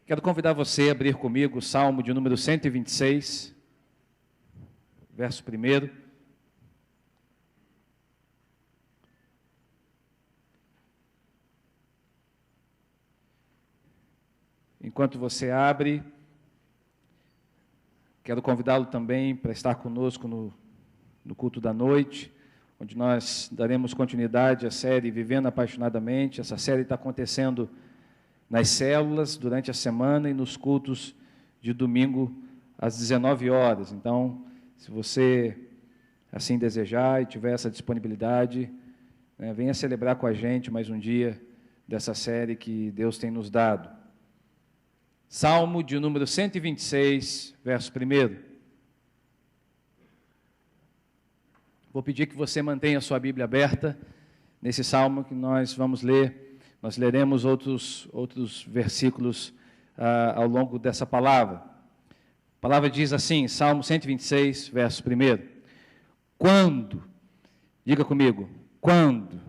Quero convidar você a abrir comigo o Salmo de número 126, verso 1. Enquanto você abre, quero convidá-lo também para estar conosco no culto da noite, onde nós daremos continuidade à série Vivendo Apaixonadamente. Essa série está acontecendo nas células durante a semana e nos cultos de domingo às 19 horas. Então, se você assim desejar e tiver essa disponibilidade, venha celebrar com a gente mais um dia dessa série que Deus tem nos dado. Salmo de número 126, verso 1. Vou pedir que você mantenha a sua Bíblia aberta nesse salmo que nós vamos ler. Nós leremos outros versículos ao longo dessa palavra. A palavra diz assim, Salmo 126, verso 1. Quando, diga comigo, quando,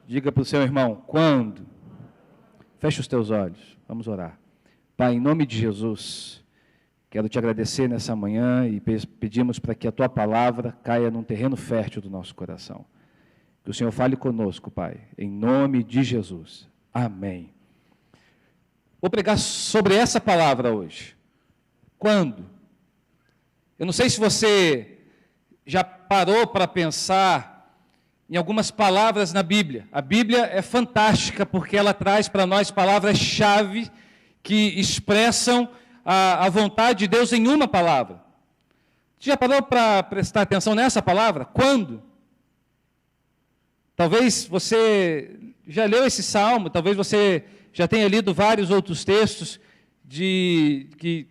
diga para o seu irmão, quando, feche os teus olhos, vamos orar. Pai, em nome de Jesus, quero te agradecer nessa manhã e pedimos para que a tua palavra caia num terreno fértil do nosso coração. Que o Senhor fale conosco, Pai, em nome de Jesus. Amém. Vou pregar sobre essa palavra hoje. Quando? Eu não sei se você já parou para pensar em algumas palavras na Bíblia. A Bíblia é fantástica porque ela traz para nós palavras-chave que expressam a vontade de Deus em uma palavra. Você já parou para prestar atenção nessa palavra? Quando? Talvez você já leu esse salmo, talvez você já tenha lido vários outros textos que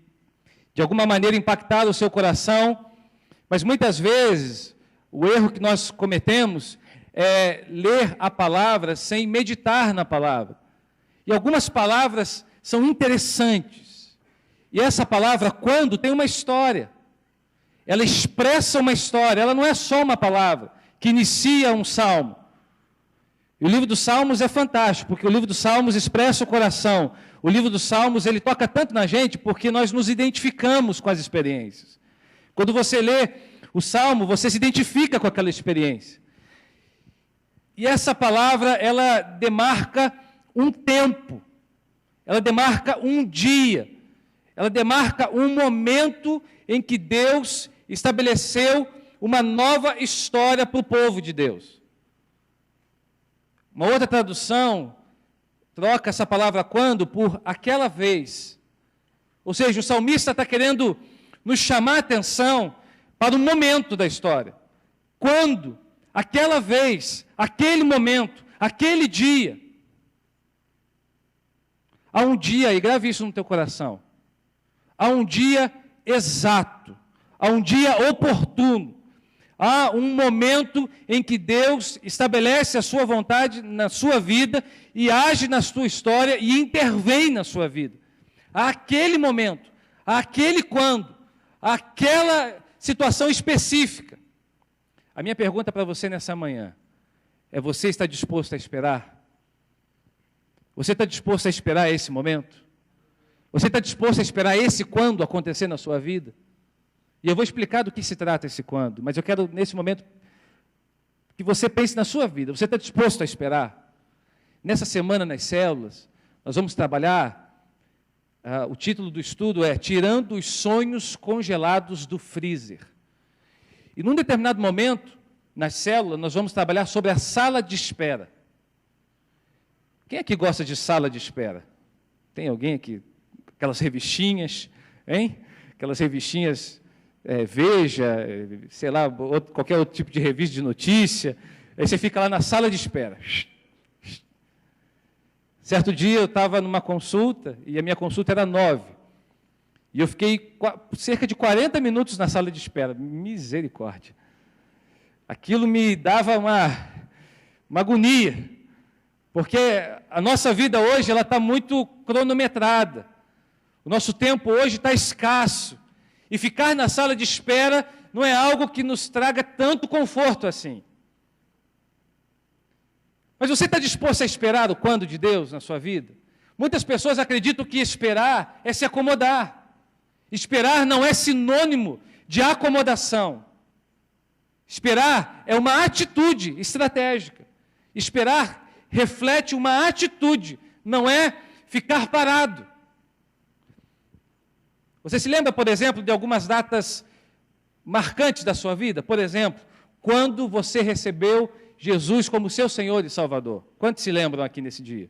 de alguma maneira impactaram o seu coração, mas muitas vezes o erro que nós cometemos é ler a palavra sem meditar na palavra. E algumas palavras são interessantes. E essa palavra, quando, tem uma história. Ela expressa uma história, ela não é só uma palavra que inicia um salmo. E o livro dos Salmos é fantástico, porque o livro dos Salmos expressa o coração. O livro dos Salmos, ele toca tanto na gente, porque nós nos identificamos com as experiências. Quando você lê o Salmo, você se identifica com aquela experiência. E essa palavra, ela demarca um tempo, ela demarca um dia, ela demarca um momento em que Deus estabeleceu uma nova história para o povo de Deus. Uma outra tradução troca essa palavra quando por aquela vez. Ou seja, o salmista está querendo nos chamar a atenção para o momento da história. Quando, aquela vez, aquele momento, aquele dia. Há um dia, e grave isso no teu coração, há um dia exato, há um dia oportuno. Há um momento em que Deus estabelece a sua vontade na sua vida e age na sua história e intervém na sua vida. Há aquele momento, há aquele quando, há aquela situação específica. A minha pergunta para você nessa manhã é: você está disposto a esperar? Você está disposto a esperar esse momento? Você está disposto a esperar esse quando acontecer na sua vida? E eu vou explicar do que se trata esse quando, mas eu quero, nesse momento, que você pense na sua vida. Você está disposto a esperar? Nessa semana, nas células, nós vamos trabalhar, o título do estudo é Tirando os Sonhos Congelados do Freezer. E num determinado momento, nas células, nós vamos trabalhar sobre a sala de espera. Quem aqui gosta de sala de espera? Tem alguém aqui? Aquelas revistinhas, hein? Aquelas revistinhas... Veja, sei lá, qualquer outro tipo de revista de notícia, aí você fica lá na sala de espera. Certo dia eu estava numa consulta, e a minha consulta era 9, e eu fiquei cerca de 40 minutos na sala de espera. Misericórdia. Aquilo me dava uma agonia, porque a nossa vida hoje ela está muito cronometrada, o nosso tempo hoje está escasso, e ficar na sala de espera não é algo que nos traga tanto conforto assim. Mas você está disposto a esperar o quando de Deus na sua vida? Muitas pessoas acreditam que esperar é se acomodar. Esperar não é sinônimo de acomodação. Esperar é uma atitude estratégica. Esperar reflete uma atitude, não é ficar parado. Você se lembra, por exemplo, de algumas datas marcantes da sua vida? Por exemplo, quando você recebeu Jesus como seu Senhor e Salvador. Quantos se lembram aqui nesse dia?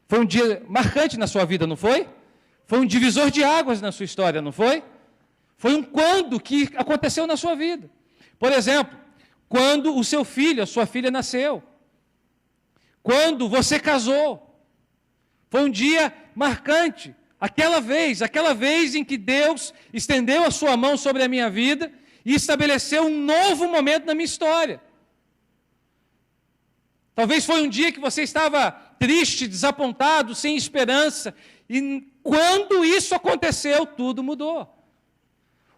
Foi um dia marcante na sua vida, não foi? Foi um divisor de águas na sua história, não foi? Foi um quando que aconteceu na sua vida. Por exemplo, quando o seu filho, a sua filha nasceu. Quando você casou. Foi um dia marcante. Aquela vez em que Deus estendeu a sua mão sobre a minha vida e estabeleceu um novo momento na minha história. Talvez foi um dia que você estava triste, desapontado, sem esperança, e quando isso aconteceu, tudo mudou.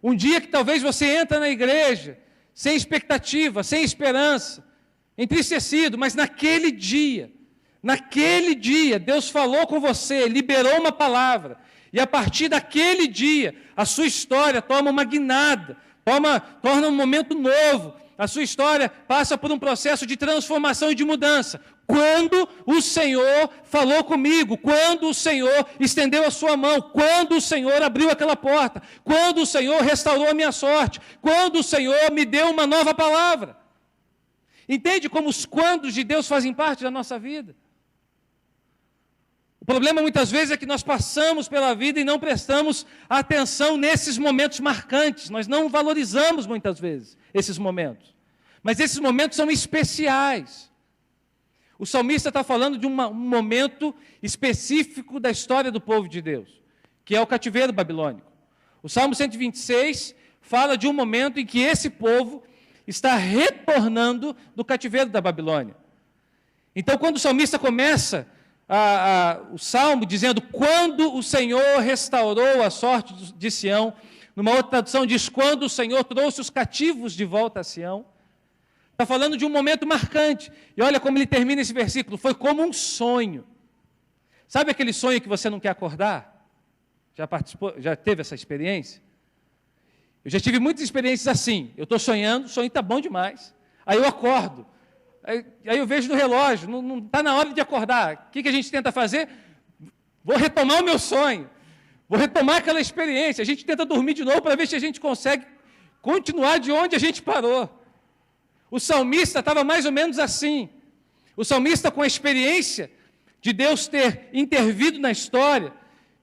Um dia que talvez você entra na igreja, sem expectativa, sem esperança, entristecido, mas naquele dia, Deus falou com você, liberou uma palavra, e a partir daquele dia, a sua história toma uma guinada, torna um momento novo, a sua história passa por um processo de transformação e de mudança. Quando o Senhor falou comigo, quando o Senhor estendeu a sua mão, quando o Senhor abriu aquela porta, quando o Senhor restaurou a minha sorte, quando o Senhor me deu uma nova palavra. Entende como os quandos de Deus fazem parte da nossa vida? O problema muitas vezes é que nós passamos pela vida e não prestamos atenção nesses momentos marcantes. Nós não valorizamos muitas vezes esses momentos. Mas esses momentos são especiais. O salmista está falando de um momento específico da história do povo de Deus, que é o cativeiro babilônico. O Salmo 126 fala de um momento em que esse povo está retornando do cativeiro da Babilônia. Então, quando o salmista começa o Salmo dizendo, quando o Senhor restaurou a sorte de Sião, numa outra tradução diz, quando o Senhor trouxe os cativos de volta a Sião, está falando de um momento marcante. E olha como ele termina esse versículo, foi como um sonho. Sabe aquele sonho que você não quer acordar? Já teve essa experiência? Eu já tive muitas experiências assim, eu estou sonhando, o sonho está bom demais, aí eu acordo, aí eu vejo no relógio, não está na hora de acordar, o que a gente tenta fazer? Vou retomar o meu sonho, vou retomar aquela experiência, a gente tenta dormir de novo para ver se a gente consegue continuar de onde a gente parou. O salmista estava mais ou menos assim, o salmista com a experiência de Deus ter intervido na história,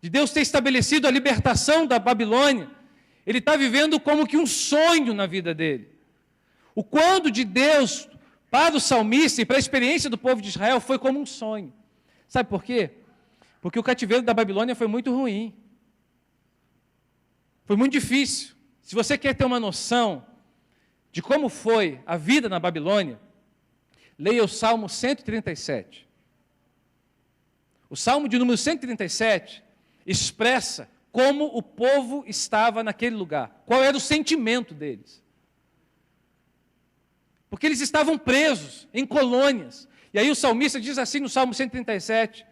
de Deus ter estabelecido a libertação da Babilônia, ele está vivendo como que um sonho na vida dele. O quando de Deus para o salmista e para a experiência do povo de Israel foi como um sonho. Sabe por quê? Porque o cativeiro da Babilônia foi muito ruim. Foi muito difícil. Se você quer ter uma noção de como foi a vida na Babilônia, leia o Salmo 137. O Salmo de número 137 expressa como o povo estava naquele lugar, qual era o sentimento deles. Porque eles estavam presos em colônias. E aí o salmista diz assim no Salmo 137,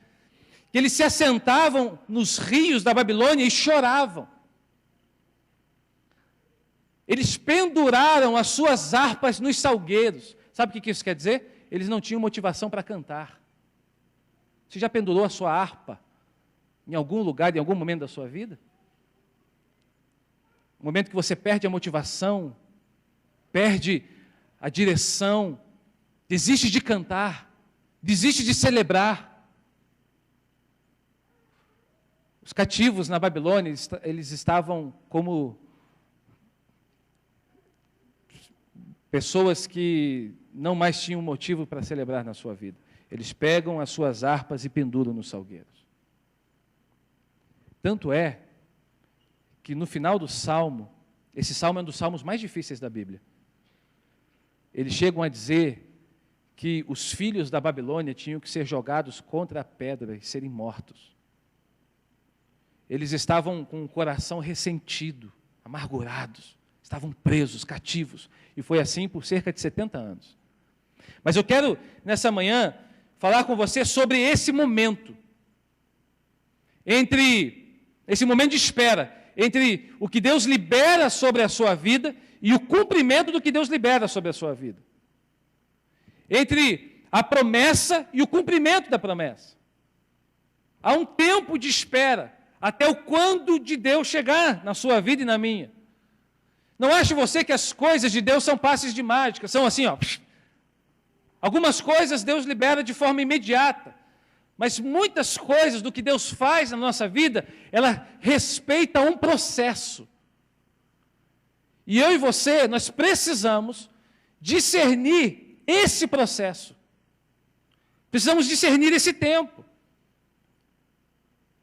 que eles se assentavam nos rios da Babilônia e choravam. Eles penduraram as suas harpas nos salgueiros. Sabe o que isso quer dizer? Eles não tinham motivação para cantar. Você já pendurou a sua harpa em algum lugar, em algum momento da sua vida? Um momento que você perde a motivação, perde a direção, desiste de cantar, desiste de celebrar. Os cativos na Babilônia, eles estavam como pessoas que não mais tinham motivo para celebrar na sua vida. Eles pegam as suas harpas e penduram nos salgueiros. Tanto é que no final do Salmo, esse Salmo é um dos salmos mais difíceis da Bíblia. Eles chegam a dizer que os filhos da Babilônia tinham que ser jogados contra a pedra e serem mortos. Eles estavam com o coração ressentido, amargurados, estavam presos, cativos, e foi assim por cerca de 70 anos. Mas eu quero, nessa manhã, falar com você sobre esse momento entre esse momento de espera, entre o que Deus libera sobre a sua vida e o cumprimento do que Deus libera sobre a sua vida. Entre a promessa e o cumprimento da promessa. Há um tempo de espera, até o quando de Deus chegar na sua vida e na minha. Não ache você que as coisas de Deus são passes de mágica, são assim, ó. Algumas coisas Deus libera de forma imediata, mas muitas coisas do que Deus faz na nossa vida, ela respeita um processo. E eu e você, nós precisamos discernir esse processo. Precisamos discernir esse tempo.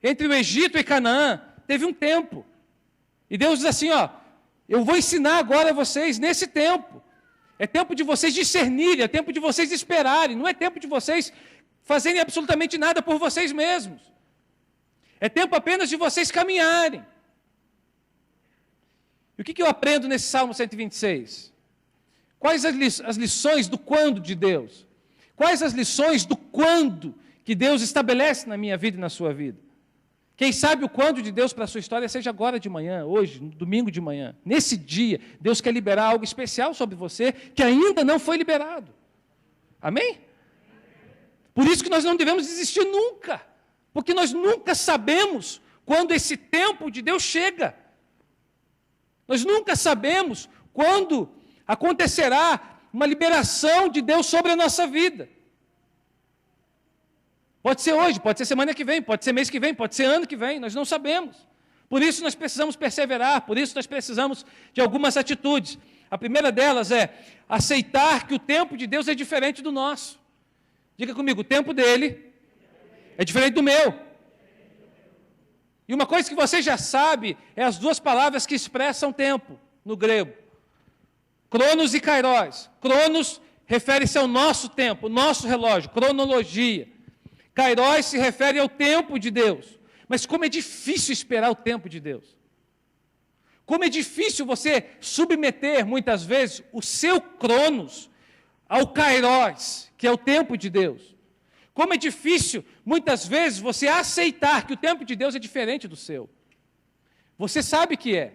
Entre o Egito e Canaã, teve um tempo. E Deus diz assim, ó, eu vou ensinar agora a vocês nesse tempo. É tempo de vocês discernirem, é tempo de vocês esperarem, não é tempo de vocês fazerem absolutamente nada por vocês mesmos. É tempo apenas de vocês caminharem. E o que eu aprendo nesse Salmo 126? Quais as lições do quando de Deus? Quais as lições do quando que Deus estabelece na minha vida e na sua vida? Quem sabe o quando de Deus para a sua história seja agora de manhã, hoje, no domingo de manhã. Nesse dia, Deus quer liberar algo especial sobre você que ainda não foi liberado. Amém? Por isso que nós não devemos desistir nunca, porque nós nunca sabemos quando esse tempo de Deus chega. Nós nunca sabemos quando acontecerá uma liberação de Deus sobre a nossa vida. Pode ser hoje, pode ser semana que vem, pode ser mês que vem, pode ser ano que vem, nós não sabemos. Por isso nós precisamos perseverar, por isso nós precisamos de algumas atitudes. A primeira delas é aceitar que o tempo de Deus é diferente do nosso. Diga comigo, o tempo dele é diferente do meu. E uma coisa que você já sabe é as duas palavras que expressam tempo no grego. Cronos e kairos. Cronos refere-se ao nosso tempo, nosso relógio, cronologia. Kairos se refere ao tempo de Deus. Mas como é difícil esperar o tempo de Deus. Como é difícil você submeter, muitas vezes, o seu cronos ao kairos, que é o tempo de Deus. Como é difícil, muitas vezes, você aceitar que o tempo de Deus é diferente do seu. Você sabe que é,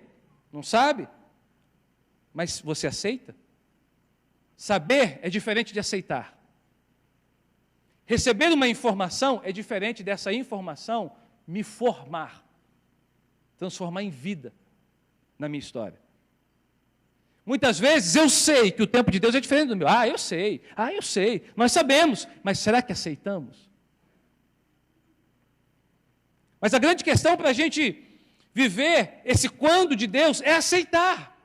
não sabe? Mas você aceita? Saber é diferente de aceitar. Receber uma informação é diferente dessa informação me formar, transformar em vida na minha história. Muitas vezes eu sei que o tempo de Deus é diferente do meu. Eu sei, nós sabemos, mas será que aceitamos? Mas a grande questão para a gente viver esse quando de Deus é aceitar.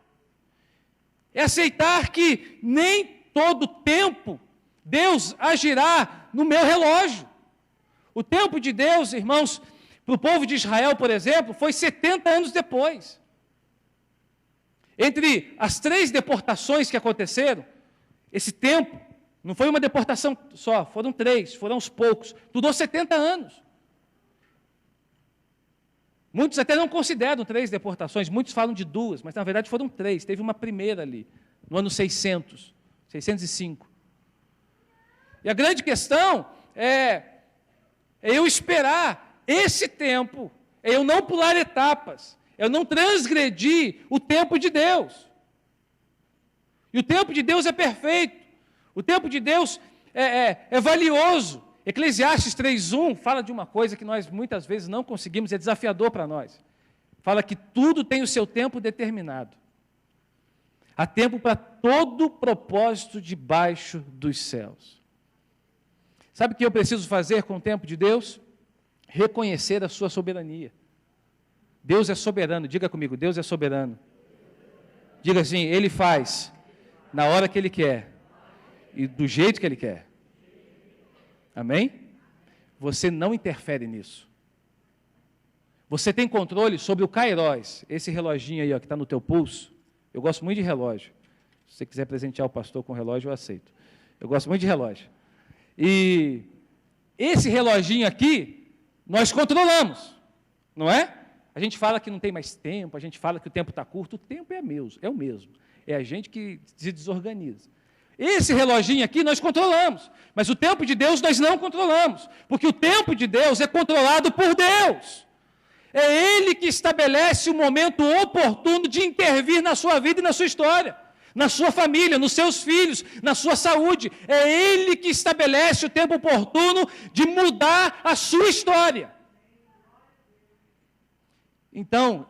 É aceitar que nem todo tempo Deus agirá no meu relógio. O tempo de Deus, irmãos, para o povo de Israel, por exemplo, foi 70 anos depois. Entre as 3 deportações que aconteceram, esse tempo, não foi uma deportação só, foram 3, foram aos poucos, durou 70 anos. Muitos até não consideram 3 deportações, muitos falam de 2, mas na verdade foram 3, teve uma primeira ali, no ano 605. E a grande questão é eu esperar esse tempo, é eu não pular etapas, é eu não transgredir o tempo de Deus. E o tempo de Deus é perfeito, o tempo de Deus é valioso. Eclesiastes 3:1 fala de uma coisa que nós muitas vezes não conseguimos, é desafiador para nós. Fala que tudo tem o seu tempo determinado. Há tempo para todo propósito debaixo dos céus. Sabe o que eu preciso fazer com o tempo de Deus? Reconhecer a sua soberania. Deus é soberano, diga comigo, Deus é soberano. Diga assim, Ele faz na hora que Ele quer e do jeito que Ele quer. Amém? Você não interfere nisso. Você tem controle sobre o kairos, esse reloginho aí ó, que está no teu pulso. Eu gosto muito de relógio. Se você quiser presentear o pastor com relógio, eu aceito. Eu gosto muito de relógio. E esse reloginho aqui, nós controlamos, não é? A gente fala que não tem mais tempo, a gente fala que o tempo está curto, o tempo é o mesmo. É a gente que se desorganiza. Esse reloginho aqui nós controlamos, mas o tempo de Deus nós não controlamos, porque o tempo de Deus é controlado por Deus. É Ele que estabelece o momento oportuno de intervir na sua vida e na sua história, na sua família, nos seus filhos, na sua saúde. É Ele que estabelece o tempo oportuno de mudar a sua história. Então,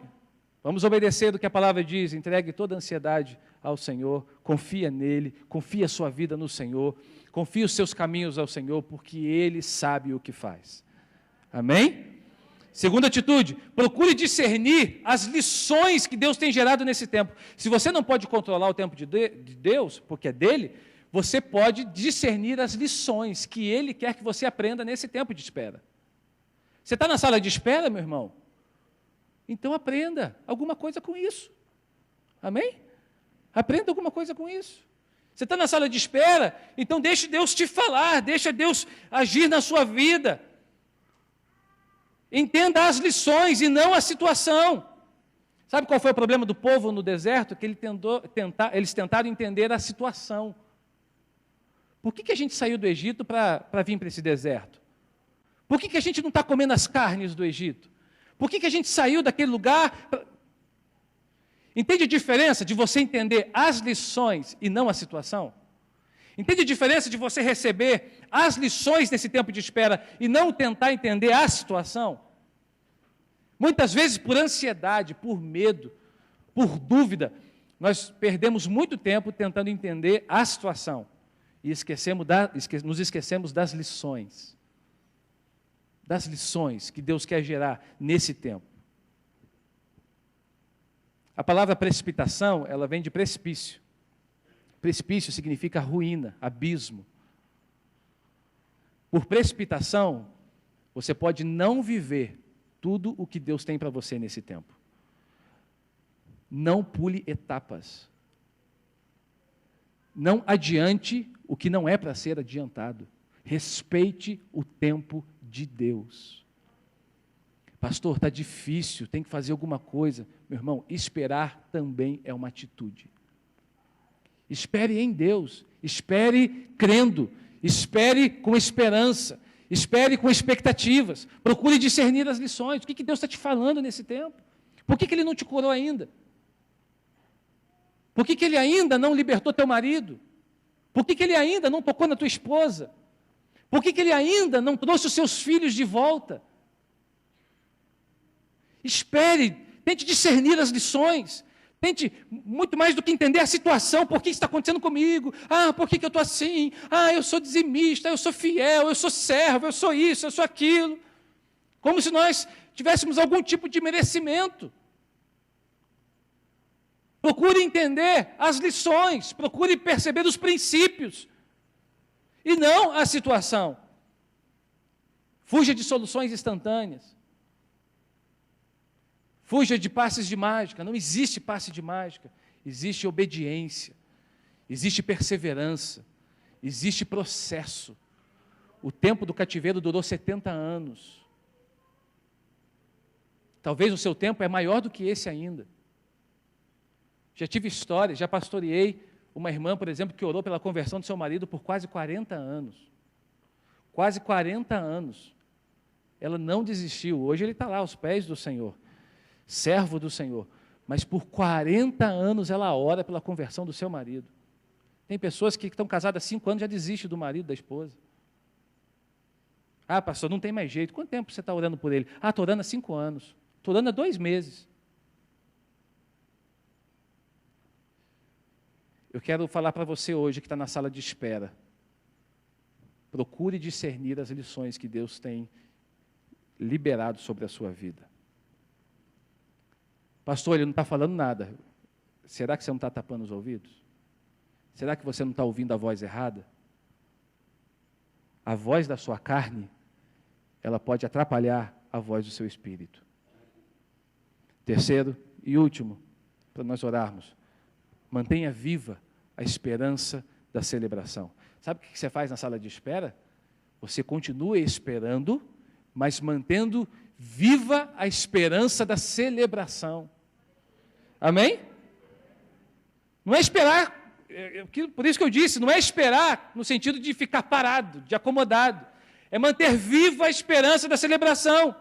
vamos obedecer o que a palavra diz, entregue toda a ansiedade ao Senhor, confia nele, confia a sua vida no Senhor, confia os seus caminhos ao Senhor, porque Ele sabe o que faz. Amém? Segunda atitude, procure discernir as lições que Deus tem gerado nesse tempo. Se você não pode controlar o tempo de Deus, porque é dele, você pode discernir as lições que Ele quer que você aprenda nesse tempo de espera. Você está na sala de espera, meu irmão? Então aprenda alguma coisa com isso. Amém? Aprenda alguma coisa com isso. Você está na sala de espera, então deixe Deus te falar, deixa Deus agir na sua vida. Entenda as lições e não a situação. Sabe qual foi o problema do povo no deserto? Que eles tentaram entender a situação. Por que a gente saiu do Egito para vir para esse deserto? Por que a gente não está comendo as carnes do Egito? Por que a gente saiu daquele lugar? Entende a diferença de você entender as lições e não a situação? Entende a diferença de você receber as lições desse tempo de espera e não tentar entender a situação? Muitas vezes, por ansiedade, por medo, por dúvida, nós perdemos muito tempo tentando entender a situação e nos esquecemos das lições. Das lições que Deus quer gerar nesse tempo. A palavra precipitação, ela vem de precipício. Precipício significa ruína, abismo. Por precipitação, você pode não viver tudo o que Deus tem para você nesse tempo. Não pule etapas. Não adiante o que não é para ser adiantado. Respeite o tempo de Deus. Pastor, está difícil, tem que fazer alguma coisa. Meu irmão, esperar também é uma atitude. Espere em Deus, espere crendo, espere com esperança, espere com expectativas, procure discernir as lições. O que Deus está te falando nesse tempo? Por que Ele não te curou ainda? Por que Ele ainda não libertou teu marido? Por que Ele ainda não tocou na tua esposa? Por que Ele ainda não trouxe os seus filhos de volta? Espere, tente discernir as lições, tente muito mais do que entender a situação, por que está acontecendo comigo, por que eu estou assim, eu sou dizimista, eu sou fiel, eu sou servo, eu sou isso, eu sou aquilo, como se nós tivéssemos algum tipo de merecimento. Procure entender as lições, procure perceber os princípios, e não a situação. Fuja de soluções instantâneas. Fuja de passes de mágica. Não existe passe de mágica. Existe obediência. Existe perseverança. Existe processo. O tempo do cativeiro durou 70 anos. Talvez o seu tempo é maior do que esse ainda. Já tive história, já pastoreei uma irmã, por exemplo, que orou pela conversão do seu marido por quase 40 anos. Quase 40 anos. Ela não desistiu. Hoje ele está lá aos pés do Senhor, servo do Senhor. Mas por 40 anos ela ora pela conversão do seu marido. Tem pessoas que estão casadas há 5 anos e já desistem do marido, da esposa. Pastor, não tem mais jeito. Quanto tempo você está orando por ele? Estou orando há 5 anos. Estou orando há 2 meses. Eu quero falar para você hoje que está na sala de espera. Procure discernir as lições que Deus tem liberado sobre a sua vida. Pastor, ele não está falando nada. Será que você não está tapando os ouvidos? Será que você não está ouvindo a voz errada? A voz da sua carne, ela pode atrapalhar a voz do seu espírito. Terceiro e último, para nós orarmos. Mantenha viva a esperança da celebração. Sabe o que você faz na sala de espera? Você continua esperando, mas mantendo viva a esperança da celebração. Amém? Não é esperar, por isso que eu disse, não é esperar no sentido de ficar parado, de acomodado. É manter viva a esperança da celebração.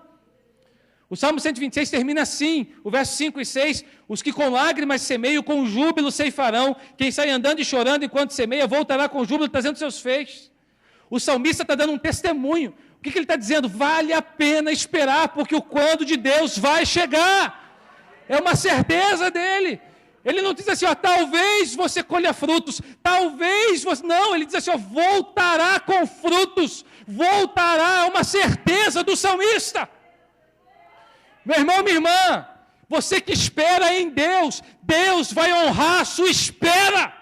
O Salmo 126 termina assim, o verso 5 e 6, os que com lágrimas semeiam, com júbilo ceifarão, quem sai andando e chorando enquanto semeia, voltará com júbilo trazendo seus feixes. O salmista está dando um testemunho. O que ele está dizendo? Vale a pena esperar, porque o quando de Deus vai chegar. É uma certeza dele. Ele não diz assim, ó, talvez você colha frutos, talvez você... Não, ele diz assim, ó, voltará com frutos, voltará, é uma certeza do salmista. Meu irmão, minha irmã, você que espera em Deus, Deus vai honrar a sua espera.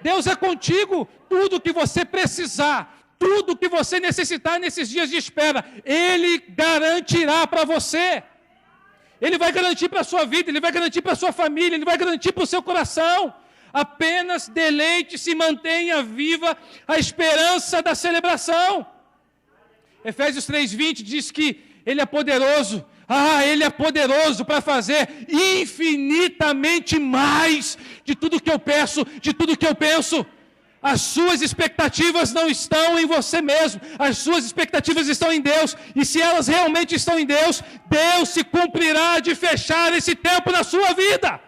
Deus é contigo, tudo que você precisar, tudo que você necessitar nesses dias de espera, Ele garantirá para você. Ele vai garantir para a sua vida, Ele vai garantir para a sua família, Ele vai garantir para o seu coração. Apenas deleite-se e mantenha viva a esperança da celebração. Efésios 3:20 diz que Ele é poderoso. Ele é poderoso para fazer infinitamente mais de tudo que eu peço, de tudo que eu penso. As suas expectativas não estão em você mesmo, as suas expectativas estão em Deus, e se elas realmente estão em Deus, Deus se cumprirá de fechar esse tempo na sua vida.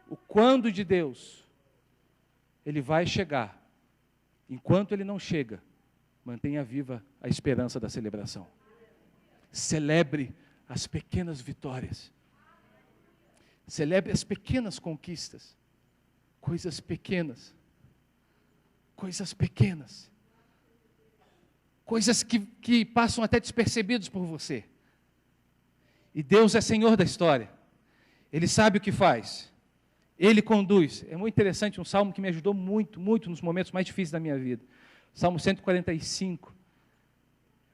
O quando de Deus, Ele vai chegar. Enquanto Ele não chega, mantenha viva a esperança da celebração. Celebre as pequenas vitórias. Celebre as pequenas conquistas. Coisas pequenas. Coisas pequenas. Coisas que passam até despercebidos por você. E Deus é Senhor da história. Ele sabe o que faz. Ele conduz. É muito interessante, um salmo que me ajudou muito, muito nos momentos mais difíceis da minha vida. Salmo 145,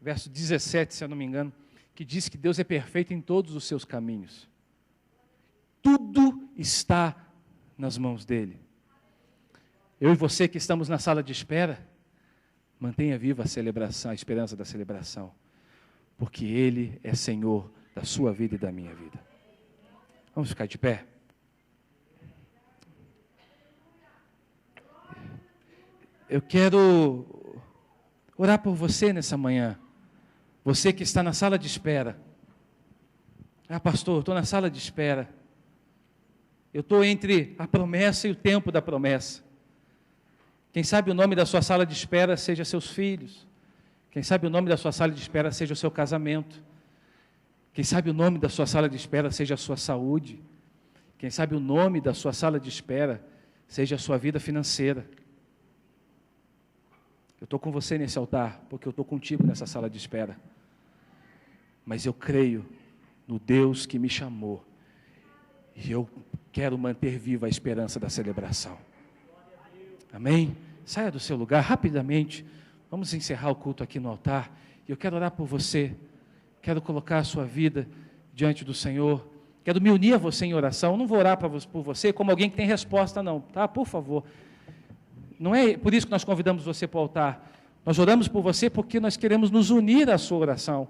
verso 17, se eu não me engano, que diz que Deus é perfeito em todos os seus caminhos. Tudo está nas mãos dEle. Eu e você que estamos na sala de espera, mantenha viva a celebração, a esperança da celebração, porque Ele é Senhor da sua vida e da minha vida. Vamos ficar de pé? Eu quero orar por você nessa manhã. Você que está na sala de espera. Pastor, estou na sala de espera. Eu estou entre a promessa e o tempo da promessa. Quem sabe o nome da sua sala de espera seja seus filhos. Quem sabe o nome da sua sala de espera seja o seu casamento. Quem sabe o nome da sua sala de espera seja a sua saúde. Quem sabe o nome da sua sala de espera seja a sua vida financeira. Eu estou com você nesse altar, porque eu estou contigo nessa sala de espera. Mas eu creio no Deus que me chamou. E eu quero manter viva a esperança da celebração. Amém? Saia do seu lugar rapidamente. Vamos encerrar o culto aqui no altar. E eu quero orar por você. Quero colocar a sua vida diante do Senhor. Quero me unir a você em oração. Eu não vou orar por você como alguém que tem resposta, não. Tá? Por favor. Não é por isso que nós convidamos você para o altar. Nós oramos por você porque nós queremos nos unir à sua oração.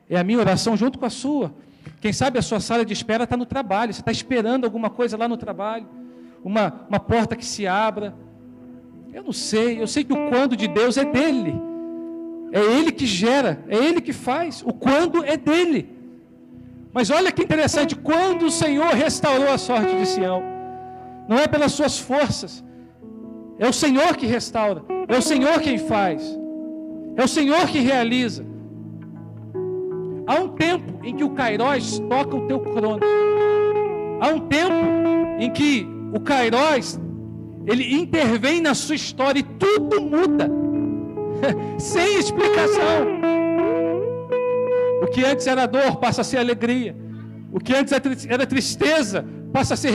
É a minha oração junto com a sua. Quem sabe a sua sala de espera está no trabalho. Você está esperando alguma coisa lá no trabalho. Uma porta que se abra. Eu não sei. Eu sei que o quando de Deus é dele. É Ele que gera. É Ele que faz. O quando é dele. Mas olha que interessante. Quando o Senhor restaurou a sorte de Sião. Não é pelas suas forças. É o Senhor que restaura, é o Senhor quem faz, é o Senhor que realiza. Há um tempo em que o Kairos toca o teu crono. Há um tempo em que o Kairos, ele intervém na sua história e tudo muda, sem explicação. O que antes era dor passa a ser alegria, o que antes era tristeza passa a ser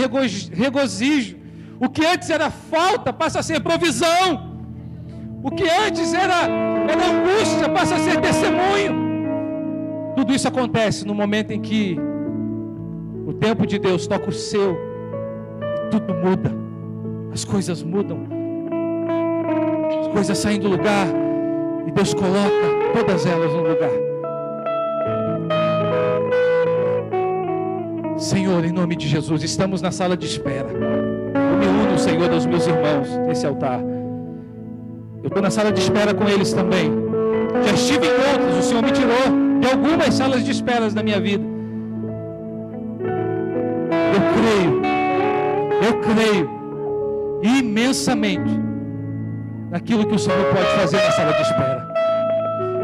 regozijo. O que antes era falta passa a ser provisão. O que antes era angústia passa a ser testemunho. Tudo isso acontece no momento em que o tempo de Deus toca o seu. E tudo muda. As coisas mudam. As coisas saem do lugar. E Deus coloca todas elas no lugar. Senhor, em nome de Jesus, estamos na sala de espera. Eu me uno, Senhor, aos meus irmãos nesse altar. Eu estou na sala de espera com eles também. Já estive em outros, o Senhor me tirou. de algumas salas de espera da minha vida. Eu creio imensamente naquilo que o Senhor pode fazer na sala de espera.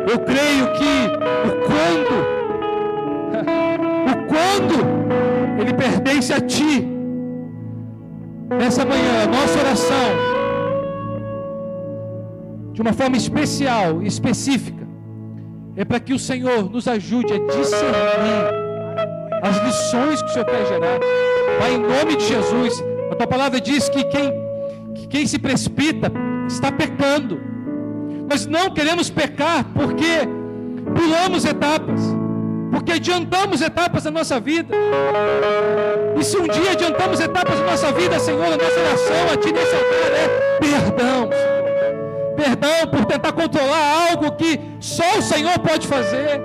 Eu creio que o quando ele pertence a Ti. Nessa manhã, a nossa oração, de uma forma especial e específica, é para que o Senhor nos ajude a discernir as lições que o Senhor quer gerar. Pai, em nome de Jesus, a Tua palavra diz que quem se precipita está pecando. Nós não queremos pecar porque pulamos etapas, porque adiantamos etapas da nossa vida. E se um dia adiantamos etapas da nossa vida, Senhor, a nossa oração a Ti nesse altar é perdão, Senhor. Perdão por tentar controlar algo que só o Senhor pode fazer.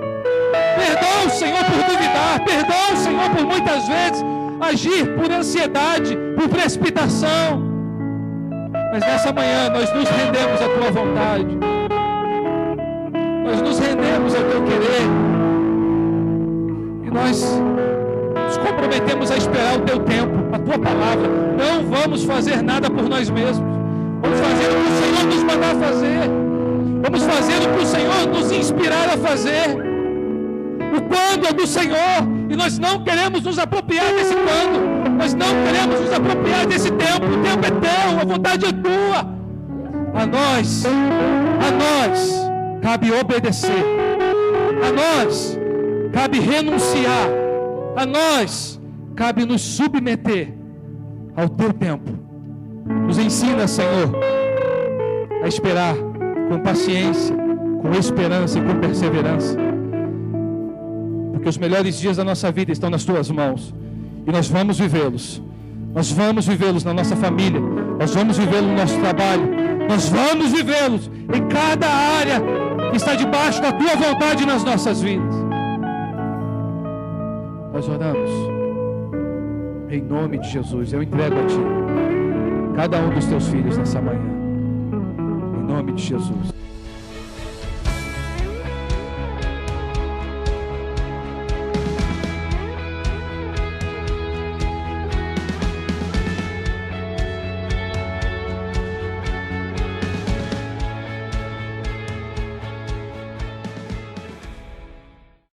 Perdão, Senhor, por duvidar. Perdão, Senhor, por muitas vezes agir por ansiedade, por precipitação. Mas nessa manhã nós nos rendemos à Tua vontade. Nós nos rendemos ao Teu querer. E nós nos comprometemos a esperar o Teu tempo, a Tua palavra. Não vamos fazer nada por nós mesmos. Vamos fazer o que o Senhor nos mandar fazer. Vamos fazer o que o Senhor nos inspirar a fazer. O quando é do Senhor. E nós não queremos nos apropriar desse quando. Nós não queremos nos apropriar desse tempo. O tempo é Teu, a vontade é Tua. A nós cabe obedecer. A nós cabe renunciar. A nós cabe nos submeter ao Teu tempo. Nos ensina, Senhor, a esperar com paciência, com esperança e com perseverança. Porque os melhores dias da nossa vida estão nas Tuas mãos. E nós vamos vivê-los. Nós vamos vivê-los na nossa família. Nós vamos vivê-los no nosso trabalho. Nós vamos vivê-los em cada área que está debaixo da Tua vontade nas nossas vidas. Nós oramos em nome de Jesus. Eu entrego a Ti cada um dos Teus filhos nessa manhã, em nome de Jesus.